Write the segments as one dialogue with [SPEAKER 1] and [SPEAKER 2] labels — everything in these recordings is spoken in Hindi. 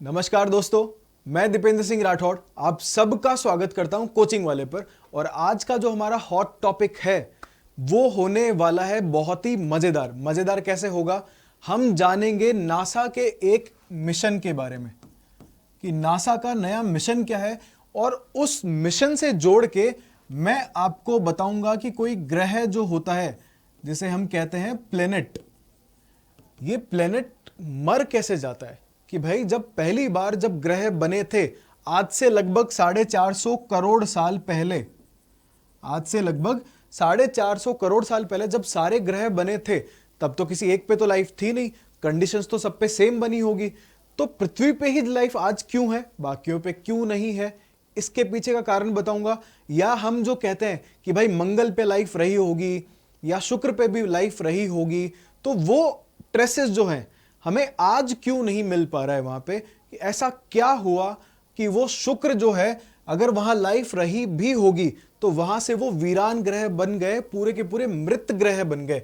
[SPEAKER 1] नमस्कार दोस्तों, मैं दीपेंद्र सिंह राठौड़ आप सबका स्वागत करता हूं कोचिंग वाले पर। और आज का जो हमारा हॉट टॉपिक है वो होने वाला है बहुत ही मजेदार। मजेदार कैसे होगा, हम जानेंगे नासा के एक मिशन के बारे में कि नासा का नया मिशन क्या है, और उस मिशन से जोड़ के मैं आपको बताऊंगा कि कोई ग्रह जो होता है जिसे हम कहते हैं प्लेनेट, ये प्लेनेट मर कैसे जाता है। कि भाई जब पहली बार जब ग्रह बने थे आज से लगभग 450 करोड़ साल पहले, आज से लगभग 450 करोड़ साल पहले जब सारे ग्रह बने थे तब तो किसी एक पे तो लाइफ थी नहीं, कंडीशंस तो सब पे सेम बनी होगी। तो पृथ्वी पे ही लाइफ आज क्यों है, बाकियों पे क्यों नहीं है, इसके पीछे का कारण बताऊंगा। या हम जो कहते हैं कि भाई मंगल पे लाइफ रही होगी या शुक्र पे भी लाइफ रही होगी, तो वो ट्रेसेस जो हैं हमें आज क्यों नहीं मिल पा रहा है वहां पे, कि ऐसा क्या हुआ कि वो शुक्र जो है अगर वहां लाइफ रही भी होगी तो वहां से वो वीरान ग्रह बन गए, पूरे के पूरे मृत ग्रह बन गए।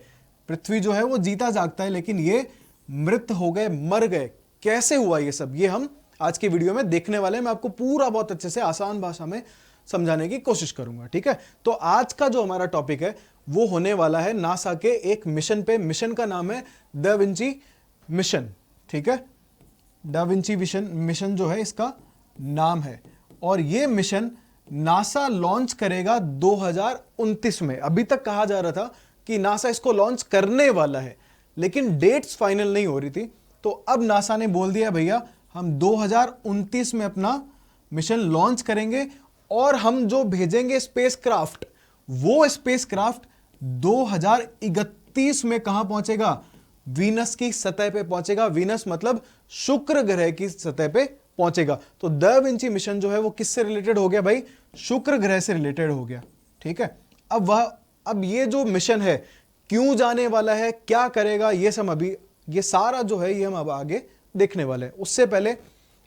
[SPEAKER 1] पृथ्वी जो है वो जीता जागता है लेकिन ये मृत हो गए, मर गए। कैसे हुआ ये सब, ये हम आज की वीडियो में देखने वाले हैं। मैं आपको पूरा बहुत अच्छे से आसान भाषा में समझाने की कोशिश करूंगा, ठीक है। तो आज का जो हमारा टॉपिक है वो होने वाला है नासा के एक मिशन पे। मिशन का नाम है दा विंची मिशन, ठीक है। दा विंची मिशन जो है इसका नाम है, और ये मिशन नासा लॉन्च करेगा 2029 में। अभी तक कहा जा रहा था कि नासा इसको लॉन्च करने वाला है लेकिन डेट्स फाइनल नहीं हो रही थी। तो अब नासा ने बोल दिया भैया हम 2029 में अपना मिशन लॉन्च करेंगे, और हम जो भेजेंगे स्पेसक्राफ्ट, वो स्पेसक्राफ्ट 2031 में कहां पहुंचेगा, वीनस की सतह पे पहुंचेगा। वीनस मतलब शुक्र ग्रह की सतह पे पहुंचेगा। तो दा विंची मिशन जो है वो किससे रिलेटेड हो गया भाई, शुक्र ग्रह से रिलेटेड हो गया, ठीक है। अब ये जो मिशन है क्यों जाने वाला है, क्या करेगा, ये सब अभी ये सारा जो है ये हम अब आगे देखने वाले हैं। उससे पहले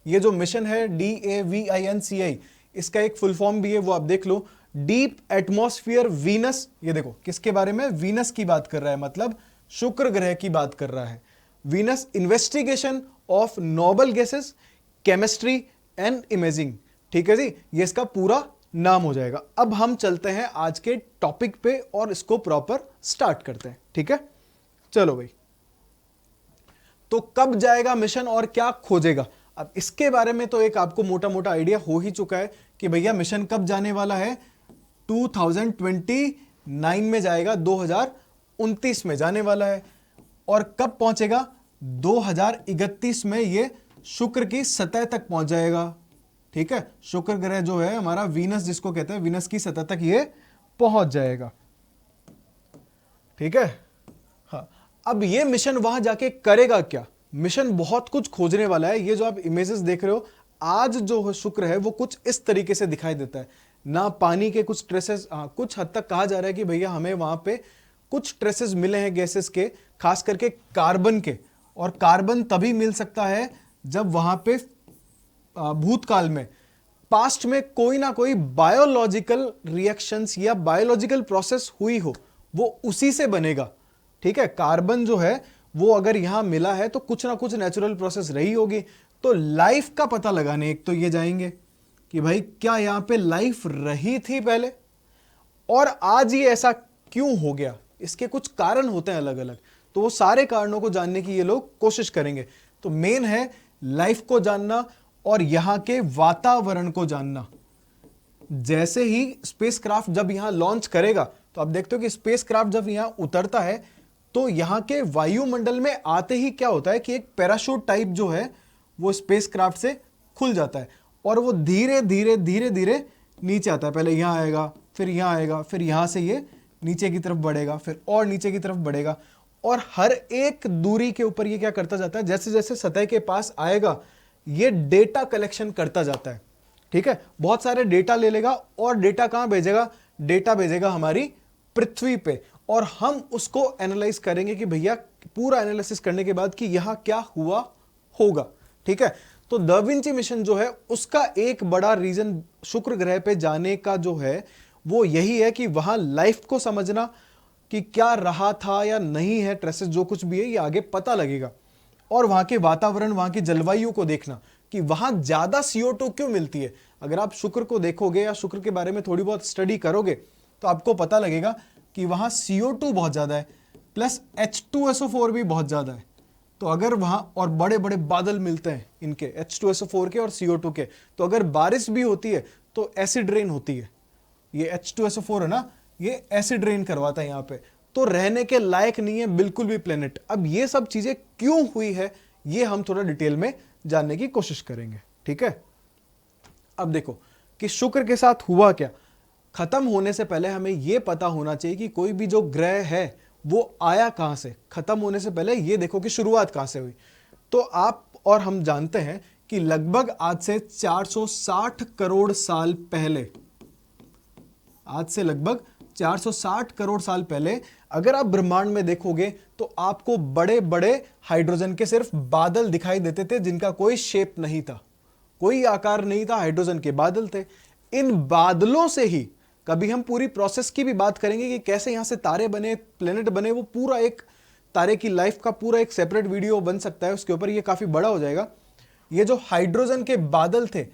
[SPEAKER 1] ये जो मिशन है DAVINCI, इसका एक फुल फॉर्म भी है, वो आप देख लो, डीप एटमॉस्फेयर वीनस। ये देखो किसके बारे में, वीनस की बात कर रहा है, मतलब शुक्र ग्रह की बात कर रहा है। Venus investigation of noble gases, chemistry and imaging, ठीक है जी, ये इसका पूरा नाम हो जाएगा। अब हम चलते हैं आज के टॉपिक पे और इसको प्रॉपर स्टार्ट करते हैं, ठीक है। चलो भाई, तो कब जाएगा मिशन और क्या खोजेगा, अब इसके बारे में तो एक आपको मोटा मोटा आइडिया हो ही चुका है कि भैया मिशन कब जाने वाला है, 2029 में जाएगा, 2029 में जाने वाला है। और कब पहुंचेगा, 2031 में ये शुक्र की सतह तक पहुंच जाएगा, ठीक है। शुक्र ग्रह जो है हमारा वीनस जिसको कहते हैं, वीनस की सतह तक ये पहुंच जाएगा, ठीक है। हाँ, अब ये मिशन वहां जाके करेगा क्या, मिशन बहुत कुछ खोजने वाला है। ये जो आप इमेजेस देख रहे हो, आज जो शुक्र है वो कुछ इस तरीके से दिखाई देता है ना, पानी के कुछ ट्रेसेस, कुछ हद तक कहा जा रहा है कि भैया हमें वहां पे कुछ ट्रेसेस मिले हैं गैसेस के, खास करके कार्बन के। और कार्बन तभी मिल सकता है जब वहां पे भूतकाल में, पास्ट में कोई ना कोई बायोलॉजिकल रिएक्शंस या बायोलॉजिकल प्रोसेस हुई हो, वो उसी से बनेगा, ठीक है। कार्बन जो है वो अगर यहां मिला है तो कुछ ना कुछ नेचुरल प्रोसेस रही होगी। तो लाइफ का पता लगाने एक तो ये जाएंगे कि भाई क्या यहां पे लाइफ रही थी पहले, और आज ये ऐसा क्यों हो गया, इसके कुछ कारण होते हैं अलग अलग। तो वो सारे कारणों को जानने की ये लोग कोशिश करेंगे। तो मेन है लाइफ को जानना और यहां के वातावरण को जानना। जैसे ही स्पेसक्राफ्ट जब यहां लॉन्च करेगा, तो आप देखते हो कि स्पेसक्राफ्ट जब यहां उतरता है तो यहां के वायुमंडल में आते ही क्या होता है कि एक पैराशूट टाइप जो है वो स्पेसक्राफ्ट से खुल जाता है, और वो धीरे धीरे धीरे धीरे नीचे आता है। पहले यहां आएगा, फिर यहां आएगा, फिर यहां से ये नीचे की तरफ बढ़ेगा, फिर और नीचे की तरफ बढ़ेगा, और हर एक दूरी के ऊपर ये क्या करता जाता है, जैसे जैसे सतह के पास आएगा ये डेटा कलेक्शन करता जाता है, ठीक है। बहुत सारे डेटा ले लेगा, और डेटा कहां भेजेगा, डेटा भेजेगा हमारी पृथ्वी पे, और हम उसको एनालाइज करेंगे कि भैया पूरा एनालिसिस करने के बाद कि यहां क्या हुआ होगा, ठीक है। तो दा विंची मिशन जो है उसका एक बड़ा रीजन शुक्र ग्रह पे जाने का जो है वो यही है कि वहां लाइफ को समझना कि क्या रहा था या नहीं है, ट्रेसेस जो कुछ भी है ये आगे पता लगेगा। और वहां के वातावरण, वहां की जलवायु को देखना कि वहां ज्यादा CO2 क्यों मिलती है। अगर आप शुक्र को देखोगे या शुक्र के बारे में थोड़ी बहुत स्टडी करोगे तो आपको पता लगेगा कि वहां CO2 बहुत ज्यादा है, प्लस H2SO4 भी बहुत ज्यादा है। तो अगर वहां और बड़े बड़े बादल मिलते हैं इनके H2SO4 के और CO2 के, तो अगर बारिश भी होती है तो एसिड रेन होती है। ये H2SO4 है ना, ये एसिड रेन करवाता है यहाँ पे, तो रहने के लायक नहीं है बिल्कुल भी प्लेनेट। अब ये सब चीजें क्यों हुई है ये हम थोड़ा डिटेल में जानने की कोशिश करेंगे, ठीक है। अब देखो कि शुक्र के साथ हुआ क्या। खत्म होने से पहले हमें यह पता होना चाहिए कि कोई भी जो ग्रह है वो आया कहां से। खत्म होने से पहले ये देखो कि शुरुआत कहां से हुई। तो आप और हम जानते हैं कि लगभग आज से 460 करोड़ साल पहले, आज से लगभग 460 करोड़ साल पहले अगर आप ब्रह्मांड में देखोगे तो आपको बड़े बड़े हाइड्रोजन के सिर्फ बादल दिखाई देते थे, जिनका कोई शेप नहीं था, कोई आकार नहीं था, हाइड्रोजन के बादल थे। इन बादलों से ही कभी हम पूरी प्रोसेस की भी बात करेंगे कि कैसे यहां से तारे बने, प्लेनेट बने। वो पूरा एक तारे की लाइफ का पूरा एक सेपरेट वीडियो बन सकता है उसके ऊपर, ये काफी बड़ा हो जाएगा। ये जो हाइड्रोजन के बादल थे,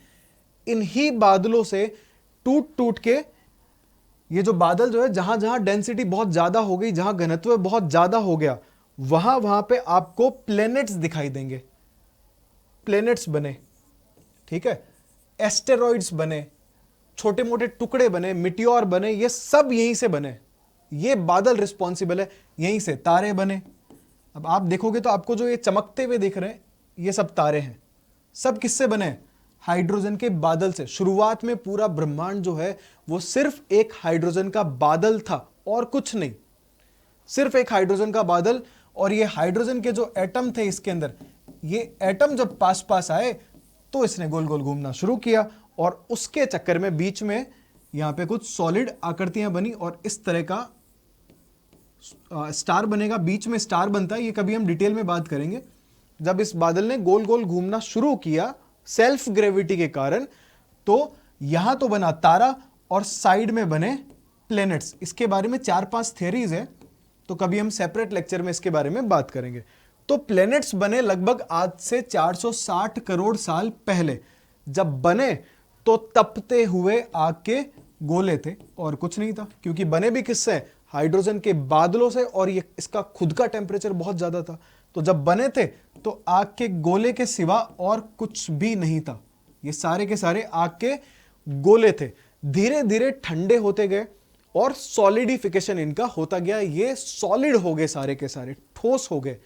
[SPEAKER 1] इन्हीं बादलों से टूट टूट के ये जो बादल जो है, जहां जहां डेंसिटी बहुत ज्यादा हो गई, जहां घनत्व बहुत ज्यादा हो गया, वहां वहां पे आपको प्लेनेट्स दिखाई देंगे। प्लेनेट्स बने, ठीक है, एस्टेरॉइड्स बने, छोटे मोटे टुकड़े बने, मिटियोर बने, ये सब यहीं से बने। ये बादल रिस्पॉन्सिबल है, यहीं से तारे बने। अब आप देखोगे तो आपको जो ये चमकते हुए दिख रहे हैं ये सब तारे हैं। सब किससे बने? हाइड्रोजन के बादल से। शुरुआत में पूरा ब्रह्मांड जो है वो सिर्फ एक हाइड्रोजन का बादल था और कुछ नहीं, सिर्फ एक हाइड्रोजन का बादल। और ये हाइड्रोजन के जो एटम थे इसके अंदर, ये एटम जब पास पास आए तो इसने गोल गोल घूमना शुरू किया और उसके चक्कर में बीच में यहां पे कुछ सॉलिड आकृतियां बनी और इस तरह का स्टार बनेगा। बीच में स्टार बनता है, ये कभी हम डिटेल में बात करेंगे। जब इस बादल ने गोल गोल घूमना शुरू किया सेल्फ ग्रेविटी के कारण, तो यहां तो बना तारा और साइड में बने प्लैनेट्स। इसके बारे में 4-5 थियरीज है, तो कभी हम सेपरेट लेक्चर में इसके बारे में बात करेंगे। तो प्लैनेट्स बने लगभग आज से 460 करोड़ साल पहले। जब बने तो तपते हुए आग के गोले थे और कुछ नहीं था, क्योंकि बने भी किससे? हाइड्रोजन के बादलों से, और ये इसका खुद का टेम्परेचर बहुत ज्यादा था। तो जब बने थे तो आग के गोले के सिवा और कुछ भी नहीं था। ये सारे के सारे आग के गोले थे। धीरे धीरे ठंडे होते गए और सॉलिडिफिकेशन इनका होता गया। ये सॉलिड हो गए, सारे के सारे ठोस हो गए।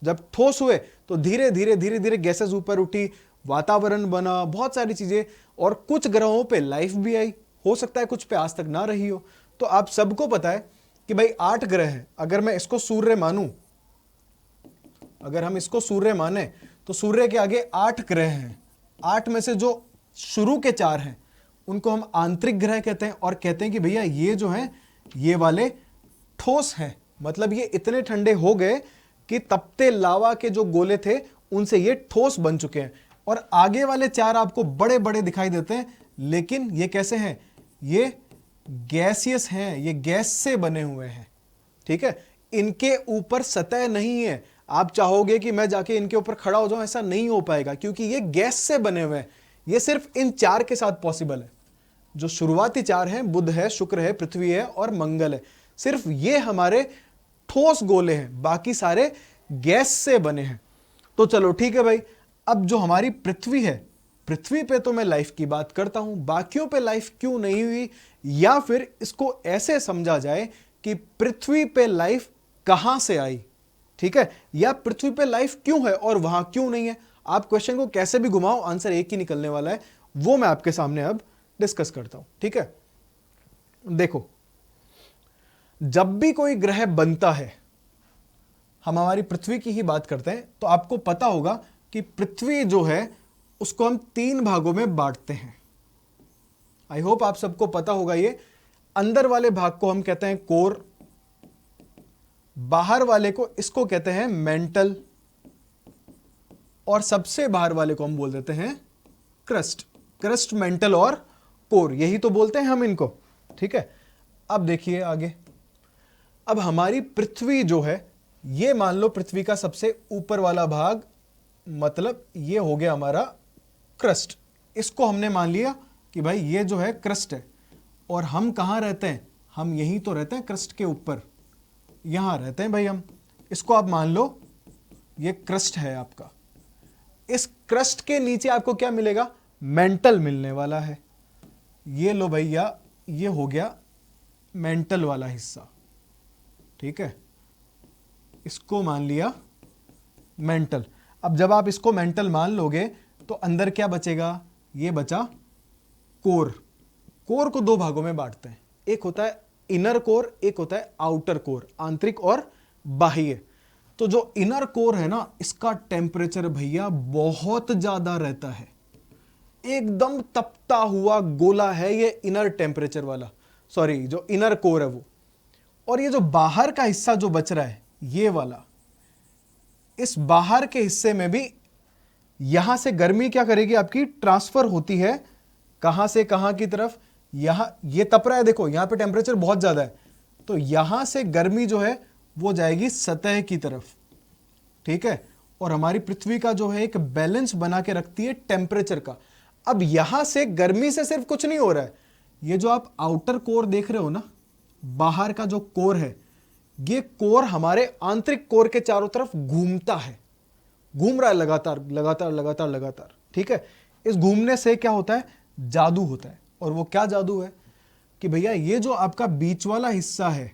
[SPEAKER 1] जब ठोस हुए तो धीरे धीरे धीरे धीरे गैसेस ऊपर उठी, वातावरण बना, बहुत सारी चीजें। और कुछ ग्रहों पे लाइफ भी आई, हो सकता है कुछ पे आज तक ना रही हो। तो आप सबको पता है कि भाई 8 ग्रह हैं। अगर मैं इसको सूर्य मानूं, अगर हम इसको सूर्य माने तो सूर्य के आगे 8 ग्रह हैं। 8 में से जो शुरू के 4 हैं उनको हम आंतरिक ग्रह कहते हैं, और कहते हैं कि भैया ये जो हैं ये वाले ठोस हैं। मतलब ये इतने ठंडे हो गए कि तपते लावा के जो गोले थे उनसे ये ठोस बन चुके हैं। और आगे वाले 4 आपको बड़े बड़े दिखाई देते हैं, लेकिन ये कैसे हैं? ये गैसियस हैं, ये गैस से बने हुए हैं, ठीक है। इनके ऊपर सतह नहीं है। आप चाहोगे कि मैं जाके इनके ऊपर खड़ा हो जाऊं, ऐसा नहीं हो पाएगा, क्योंकि ये गैस से बने हुए हैं। ये सिर्फ इन 4 के साथ पॉसिबल है। जो शुरुआती 4 हैं, बुध है, शुक्र है, पृथ्वी है और मंगल है, सिर्फ ये हमारे ठोस गोले हैं, बाकी सारे गैस से बने हैं। तो चलो ठीक है भाई, अब जो हमारी पृथ्वी है, पृथ्वी पे तो मैं लाइफ की बात करता हूं, बाकियों पे लाइफ क्यों नहीं हुई? या फिर इसको ऐसे समझा जाए कि पृथ्वी पे लाइफ कहां से आई, ठीक है, या पृथ्वी पे लाइफ क्यों है और वहां क्यों नहीं है। आप क्वेश्चन को कैसे भी घुमाओ, आंसर एक ही निकलने वाला है। वो मैं आपके सामने अब डिस्कस करता हूं, ठीक है। देखो, जब भी कोई ग्रह बनता है, हम हमारी पृथ्वी की ही बात करते हैं, तो आपको पता होगा कि पृथ्वी जो है उसको हम 3 भागों में बांटते हैं। आई होप आप सबको पता होगा। ये अंदर वाले भाग को हम कहते हैं कोर, बाहर वाले को इसको कहते हैं मेंटल, और सबसे बाहर वाले को हम बोल देते हैं क्रस्ट। क्रस्ट, मेंटल और कोर, यही तो बोलते हैं हम इनको, ठीक है। अब देखिए आगे, अब हमारी पृथ्वी जो है, ये मान लो पृथ्वी का सबसे ऊपर वाला भाग मतलब ये हो गया हमारा क्रस्ट। इसको हमने मान लिया कि भाई ये जो है क्रस्ट है, और हम कहाँ रहते हैं, हम यहीं तो रहते हैं क्रस्ट के ऊपर, यहां रहते हैं भाई हम। इसको आप मान लो ये क्रस्ट है आपका। इस क्रस्ट के नीचे आपको क्या मिलेगा, मेंटल मिलने वाला है। ये लो भैया, ये हो गया मेंटल वाला हिस्सा, ठीक है, इसको मान लिया मेंटल। अब जब आप इसको मेंटल मान लोगे तो अंदर क्या बचेगा, ये बचा कोर। कोर को दो भागों में बांटते हैं, एक होता है इनर कोर, एक होता है आउटर कोर, आंतरिक और बाह्य। तो जो इनर कोर है ना, इसका टेम्परेचर भैया बहुत ज्यादा रहता है, एकदम तपता हुआ गोला है ये इनर टेम्परेचर वाला, सॉरी जो इनर कोर है वो। और ये जो बाहर का हिस्सा जो बच रहा है ये वाला, इस बाहर के हिस्से में भी यहां से गर्मी क्या करेगी आपकी, ट्रांसफर होती है। कहां से कहां की तरफ, यहां ये तप रहा है, देखो यहां पे टेम्परेचर बहुत ज्यादा है, तो यहां से गर्मी जो है वो जाएगी सतह की तरफ, ठीक है। और हमारी पृथ्वी का जो है एक बैलेंस बना के रखती है टेम्परेचर का। अब यहां से गर्मी से सिर्फ कुछ नहीं हो रहा है, ये जो आप आउटर कोर देख रहे हो ना, बाहर का जो कोर है, ये कोर हमारे आंतरिक कोर के चारों तरफ घूमता है, घूम रहा है लगातार लगातार लगातार लगातार, ठीक है। इस घूमने से क्या होता है, जादू होता है। और वो क्या जादू है कि भैया ये जो आपका बीच वाला हिस्सा है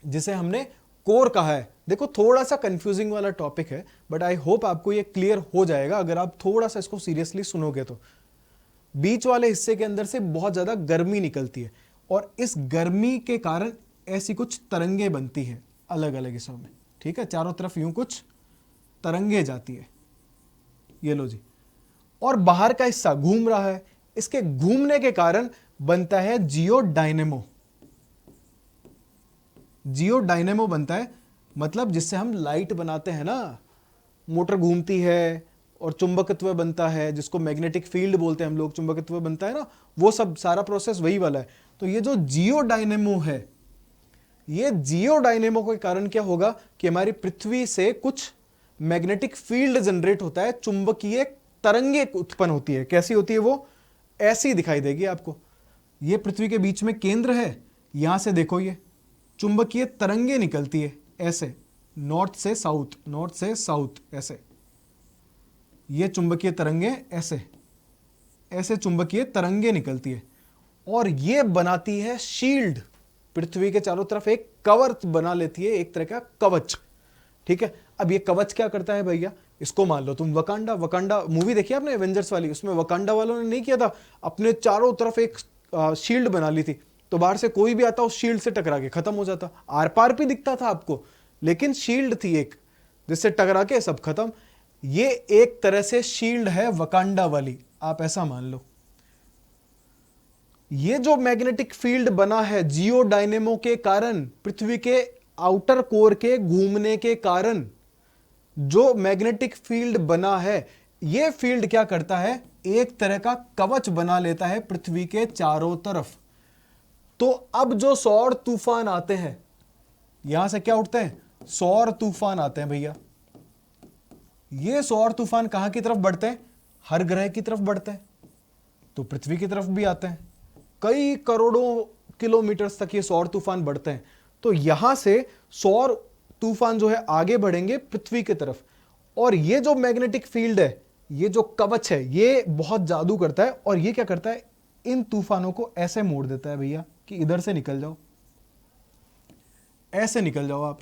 [SPEAKER 1] जिसे हमने कोर कहा है, देखो थोड़ा सा कंफ्यूजिंग वाला टॉपिक है, बट आई होप आपको ये क्लियर हो जाएगा अगर आप थोड़ा सा इसको सीरियसली सुनोगे। तो बीच वाले हिस्से के अंदर से बहुत ज्यादा गर्मी निकलती है, और इस गर्मी के कारण ऐसी कुछ तरंगे बनती हैं अलग अलग हिस्सों में, ठीक है, चारों तरफ यूं कुछ तरंगे जाती है, ये लो जी। और बाहर का हिस्सा घूम रहा है, इसके घूमने के कारण बनता है जियो डायनेमो। जियो डायनेमो बनता है, मतलब जिससे हम लाइट बनाते हैं ना, मोटर घूमती है और चुंबकत्व बनता है, जिसको मैग्नेटिक फील्ड बोलते हैं हम लोग, चुंबकत्व बनता है ना, वो सब सारा प्रोसेस वही वाला है। तो ये जो जियो डायनेमो है, ये जियो डायनेमो के कारण क्या होगा कि हमारी पृथ्वी से कुछ मैग्नेटिक फील्ड जनरेट होता है, चुंबकीय तरंगे उत्पन्न होती है। कैसी होती है वो, ऐसी दिखाई देगी आपको। ये पृथ्वी के बीच में केंद्र है, यहां से देखो ये चुंबकीय तरंगे निकलती है ऐसे, नॉर्थ से साउथ, नॉर्थ से साउथ, ऐसे ये चुंबकीय तरंगे ऐसे ऐसे चुंबकीय तरंगे निकलती है, और ये बनाती है शील्ड, पृथ्वी के चारों तरफ एक कवच बना लेती है, एक तरह का कवच, ठीक है। अब ये कवच क्या करता है भैया, इसको मान लो तुम वकांडा, वकांडा मूवी देखी आपने एवेंजर्स वाली, उसमें वकांडा वालों ने नहीं किया था, अपने चारों तरफ एक शील्ड बना ली थी, तो बाहर से कोई भी आता उस शील्ड से टकरा के खत्म हो जाता, आर पार भी दिखता था आपको, लेकिन शील्ड थी एक जिससे टकरा के सब खत्म। ये एक तरह से शील्ड है वकांडा वाली, आप ऐसा मान लो। ये जो मैग्नेटिक फील्ड बना है जियो डायनेमो के कारण, पृथ्वी के आउटर कोर के घूमने के कारण जो मैग्नेटिक फील्ड बना है, ये फील्ड क्या करता है, एक तरह का कवच बना लेता है पृथ्वी के चारों तरफ। तो अब जो सौर तूफान आते हैं, यहां से क्या उठते हैं, सौर तूफान आते हैं भैया। ये सौर तूफान कहां की तरफ बढ़ते हैं, हर ग्रह की तरफ बढ़ते हैं, तो पृथ्वी की तरफ भी आते हैं। कई करोड़ों किलोमीटर तक ये सौर तूफान बढ़ते हैं। तो यहां से सौर तूफान जो है आगे बढ़ेंगे पृथ्वी की तरफ, और ये जो मैग्नेटिक फील्ड है, ये जो कवच है, ये बहुत जादू करता है, और ये क्या करता है, इन तूफानों को ऐसे मोड़ देता है भैया कि इधर से निकल जाओ, ऐसे निकल जाओ आप।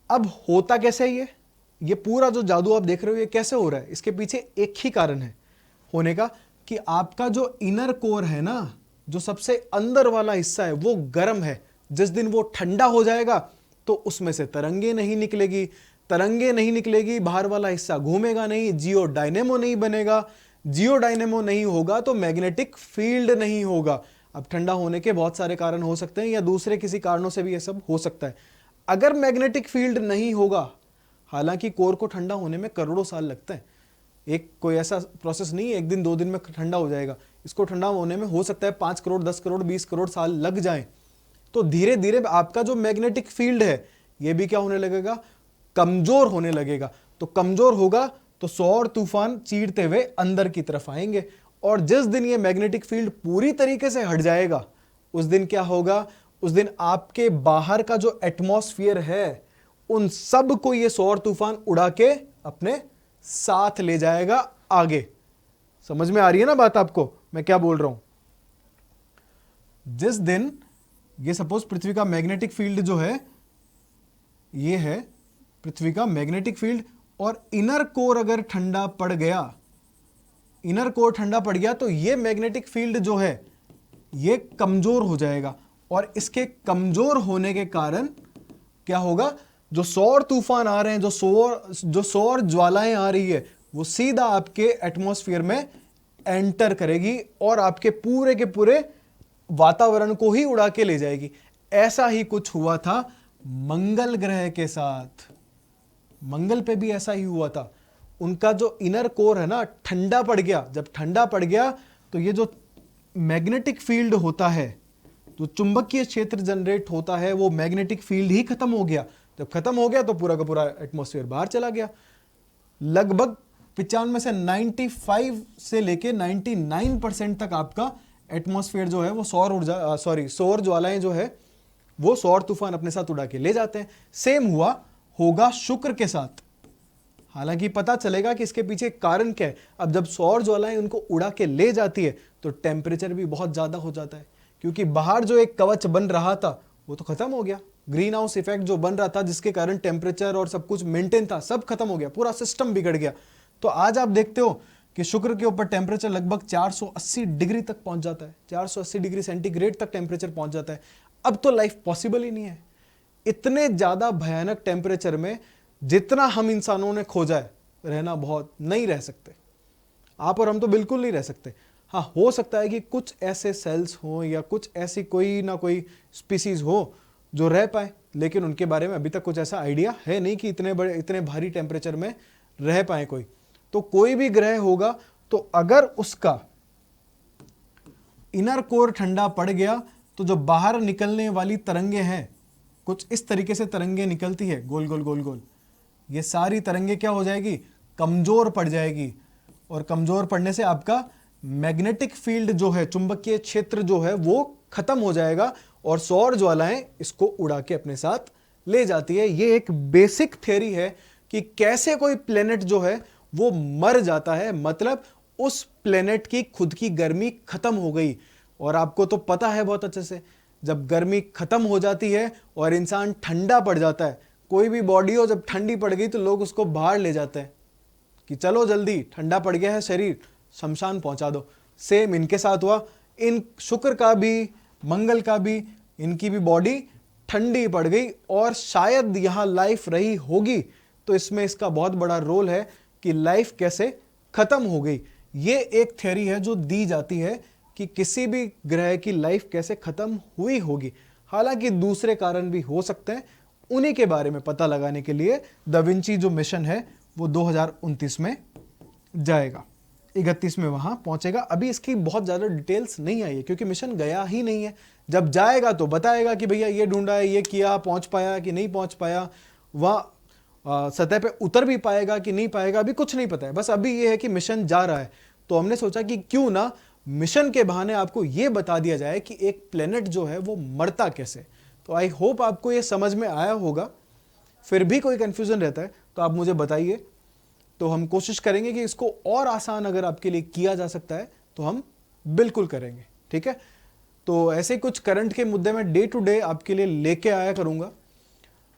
[SPEAKER 1] अब होता कैसे है ये पूरा जो जादू आप देख रहे हो ये कैसे हो रहा है, इसके पीछे एक ही कारण है होने का, कि आपका जो इनर कोर है ना, जो सबसे अंदर वाला हिस्सा है, वो गर्म है। जिस दिन वो ठंडा हो जाएगा तो उसमें से तरंगे नहीं निकलेगी, तरंगे नहीं निकलेगी, बाहर वाला हिस्सा घूमेगा नहीं, जियो डायनेमो नहीं बनेगा, जियो डायनेमो नहीं होगा तो मैग्नेटिक फील्ड नहीं होगा। अब ठंडा होने के बहुत सारे कारण हो सकते हैं, या दूसरे किसी कारणों से भी ये सब हो सकता है। अगर मैग्नेटिक फील्ड नहीं होगा, हालांकि कोर को ठंडा होने में करोड़ों साल लगते हैं, एक कोई ऐसा प्रोसेस नहीं है एक दिन दो दिन में ठंडा हो जाएगा, इसको ठंडा होने में हो सकता है 5 करोड़ 10 करोड़ 20 करोड़ साल लग जाएं। तो धीरे धीरे आपका जो मैग्नेटिक फील्ड है ये भी क्या होने लगेगा, कमजोर होने लगेगा। तो कमजोर होगा तो सौर तूफान चीरते हुए अंदर की तरफ आएंगे। और जिस दिन ये मैग्नेटिक फील्ड पूरी तरीके से हट जाएगा, उस दिन क्या होगा, उस दिन आपके बाहर का जो एटमॉस्फेयर है उन सब को ये सौर तूफान उड़ा के अपने साथ ले जाएगा आगे। समझ में आ रही है ना बात आपको मैं क्या बोल रहा हूं? जिस दिन ये सपोज पृथ्वी का मैग्नेटिक फील्ड जो है, ये है पृथ्वी का मैग्नेटिक फील्ड, और इनर कोर अगर ठंडा पड़ गया, इनर कोर ठंडा पड़ गया तो ये मैग्नेटिक फील्ड जो है ये कमजोर हो जाएगा। और इसके कमजोर होने के कारण क्या होगा, जो सौर तूफान आ रहे हैं, जो सौर ज्वालाएं आ रही है, वो सीधा आपके एटमॉस्फेयर में एंटर करेगी और आपके पूरे के पूरे वातावरण को ही उड़ा के ले जाएगी। ऐसा ही कुछ हुआ था मंगल ग्रह के साथ। मंगल पे भी ऐसा ही हुआ था। उनका जो इनर कोर है ना ठंडा पड़ गया। जब ठंडा पड़ गया तो ये जो मैग्नेटिक फील्ड होता है, जो चुंबकीय क्षेत्र जनरेट होता है, वो मैग्नेटिक फील्ड ही खत्म हो गया। जब खत्म हो गया तो पूरा का पूरा एटमॉस्फेयर बाहर चला गया। लगभग 95 से 95 से लेके 99% तक आपका एटमॉस्फेयर जो है वो सौर ज्वालाएं जो है वो सौर तूफान अपने साथ उड़ा के ले जाते हैं। सेम होगा शुक्र के साथ। हालांकि पता चलेगा कि इसके पीछे कारण क्या है। अब जब सौर ज्वालाएं उनको उड़ा के ले जाती है तो टेम्परेचर भी बहुत ज्यादा हो जाता है, क्योंकि बाहर जो एक कवच बन रहा था वो तो खत्म हो गया। ग्रीन हाउस इफेक्ट जो बन रहा था, जिसके कारण टेम्परेचर और सब कुछ मेंटेन था, सब खत्म हो गया, पूरा सिस्टम बिगड़ गया। तो आज आप देखते हो कि शुक्र के ऊपर टेम्परेचर लगभग 480 डिग्री तक पहुंच जाता है, 480 डिग्री सेंटीग्रेड तक टेम्परेचर पहुंच जाता है। अब तो लाइफ पॉसिबल ही नहीं है। इतने ज्यादा भयानक टेम्परेचर में जितना हम इंसानों ने खोजा है, रहना बहुत नहीं रह सकते। आप और हम तो बिल्कुल नहीं रह सकते। हाँ, हो सकता है कि कुछ ऐसे सेल्स हो या कुछ ऐसी कोई ना कोई स्पीसीज हो जो रह पाए, लेकिन उनके बारे में अभी तक कुछ ऐसा आइडिया है नहीं कि इतने भारी टेम्परेचर में रह पाए कोई। तो कोई भी ग्रह होगा तो अगर उसका इनर कोर ठंडा पड़ गया तो जो बाहर निकलने वाली तरंगे हैं, कुछ इस तरीके से तरंगे निकलती है गोल गोल गोल गोल, ये सारी तरंगे क्या हो जाएगी, कमजोर पड़ जाएगी। और कमजोर पड़ने से आपका मैग्नेटिक फील्ड जो है, चुंबकीय क्षेत्र जो है वो खत्म हो जाएगा और सौर ज्वालाएं इसको उड़ा के अपने साथ ले जाती है। ये एक बेसिक थ्योरी है कि कैसे कोई प्लेनेट जो है वो मर जाता है, मतलब उस प्लेनेट की खुद की गर्मी खत्म हो गई। और आपको तो पता है बहुत अच्छे से, जब गर्मी खत्म हो जाती है और इंसान ठंडा पड़ जाता है, कोई भी बॉडी हो जब ठंडी पड़ गई तो लोग उसको बाहर ले जाते हैं कि चलो जल्दी ठंडा पड़ गया है शरीर, शमशान पहुंचा दो। सेम इनके साथ हुआ। इन शुक्र का भी, मंगल का भी, इनकी भी बॉडी ठंडी पड़ गई और शायद यहां लाइफ रही होगी। तो इसमें इसका बहुत बड़ा रोल है कि लाइफ कैसे खत्म हो गई। ये एक थ्योरी है जो दी जाती है कि किसी भी ग्रह की लाइफ कैसे खत्म हुई होगी। हालांकि दूसरे कारण भी हो सकते हैं, उन्हीं के बारे में पता लगाने के लिए दा विंची जो मिशन है वो 2029 में जाएगा, 31 में वहां पहुंचेगा। अभी इसकी बहुत ज्यादा डिटेल्स नहीं आई है क्योंकि मिशन गया ही नहीं है। जब जाएगा तो बताएगा कि भैया ये ढूंढा है, ये किया, पहुंच पाया कि नहीं पहुंच पाया, वह सतह पे उतर भी पाएगा कि नहीं पाएगा, अभी कुछ नहीं पता है। बस अभी ये है कि मिशन जा रहा है। तो हमने सोचा कि क्यों ना मिशन के बहाने आपको ये बता दिया जाए कि एक प्लेनेट जो है वो मरता कैसे। तो आई होप आपको ये समझ में आया होगा। फिर भी कोई कंफ्यूजन रहता है तो आप मुझे बताइए, तो हम कोशिश करेंगे कि इसको और आसान अगर आपके लिए किया जा सकता है तो हम बिल्कुल करेंगे। ठीक है, तो ऐसे कुछ करंट के मुद्दे में डे टू डे आपके लिए लेके आया करूंगा।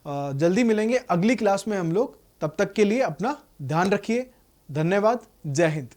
[SPEAKER 1] जल्दी मिलेंगे अगली क्लास में हम लोग। तब तक के लिए अपना ध्यान रखिए। धन्यवाद। जय हिंद।